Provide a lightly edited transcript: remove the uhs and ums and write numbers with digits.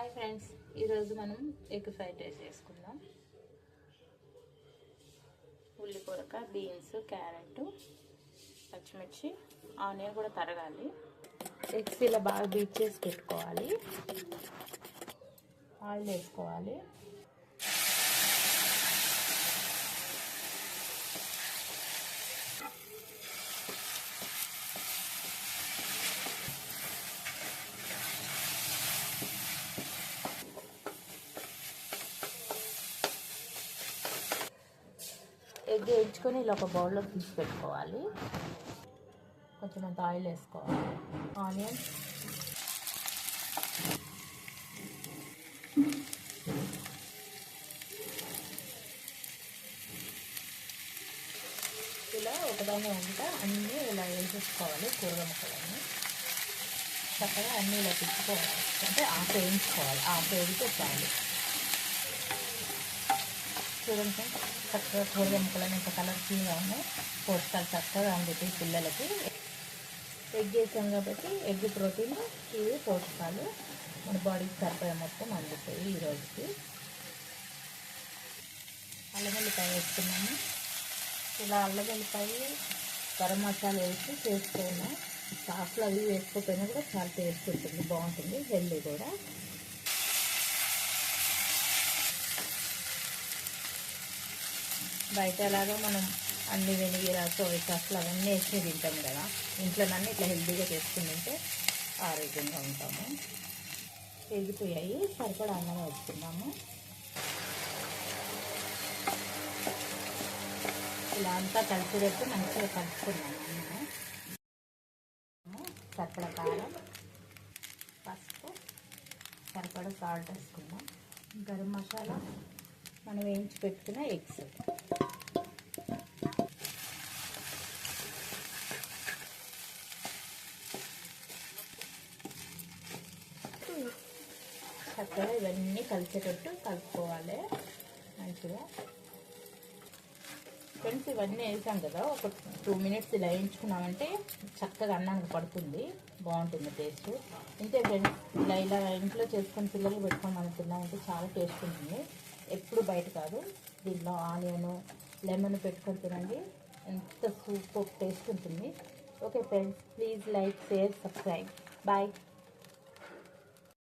Hi friends, ఈరోజు మనం egg fried rice చేసుకుందాం. ఉల్లికొరక, బీన్స్, క్యారెట్, పచ్చిమిర్చి, ఆనియన్ కూడా తరగాలి. ఎగ్స్ ఇలా బాగా బీట్ చేసి పెట్టుకోవాలి. ఆయిల్ వేసుకోవాలి. ఎగ్ వేయించుకొని ఇలా ఒక బౌల్లో తీసి పెట్టుకోవాలి. కొంచెం అంత ఆయిల్ వేసుకోవాలి. ఆనియన్, ఇలా ఒకదాని వంట అన్నీ ఇలా వేసేసుకోవాలి. కూరగాయ ముక్కలన్నీ చక్కగా అన్నీ ఇలా తిప్పుకోవాలి. అంటే ఆఫ్ వేయించుకోవాలి. ఆఫ్ వేడితే చాలు. చూడండి, చక్కగా కూరగాయ ముక్కలని ఇంకా కలర్ఫుల్గా ఉన్నాయి. పోషకాలు చక్కగా అందుతాయి పిల్లలకి. ఎగ్ వేసాం కాబట్టి ఎగ్ ప్రోటీన్, ఇవి పోషకాలు మన బాడీకి సరిపోయే మొత్తం అందుతాయి. ఈరోజుకి అల్లం వెల్లిపాయ వేసుకున్నాము. ఇలా అల్లం వెల్లిపాయ, గరం మసాలా వేసి చేసుకున్నాం. సాస్లు అవి వేసుకోకపోయినా కూడా చాలా టేస్ట్ ఉంటుంది, బాగుంటుంది, హెల్దీ కూడా. బయట ఎలాగో మనం అన్ని వెనిగర, సోయా సాస్లు అవన్నీ వేసి తింటాం కదా. ఇంట్లోనన్నీ ఇట్లా హెల్తీగా చేసుకుని తింటే ఆరోగ్యంగా ఉంటాము. ఎగిపోయాయి, సరిపడా అన్నం వేసుకున్నాము. ఇలా అంతా కలిసిపెట్టి మంచిగా కలుపుకున్నాము. అన్నము సరిపడా కారం, పసుపు, సరిపడా సాల్ట్ వేసుకున్నాం. గరం మసాలా, మనం వేయించి పెట్టుకున్న ఎగ్స్, చక్కగా ఇవన్నీ కలిసేటట్టు కలుపుకోవాలి మంచిగా. ఫ్రెండ్స్, ఇవన్నీ వేసాం కదా, ఒక 2 minutes ఇలా వేయించుకున్నామంటే చక్కగా అన్నానికి పడుతుంది, బాగుంటుంది టేస్ట్. ఇంతే ఫ్రెండ్స్, ఇలా ఇంట్లో చేసుకొని పిల్లలు పెట్టుకొని మనం తిన్నామంటే చాలా టేస్ట్ ఉంటుంది. ఎప్పుడు బయట కాదు. దీంట్లో ఆనియన్, లెమన్ పెట్టుకొని తినండి, ఎంత సూపర్ టేస్ట్ ఉంటుంది. Okay friends, please like, share, subscribe. Bye.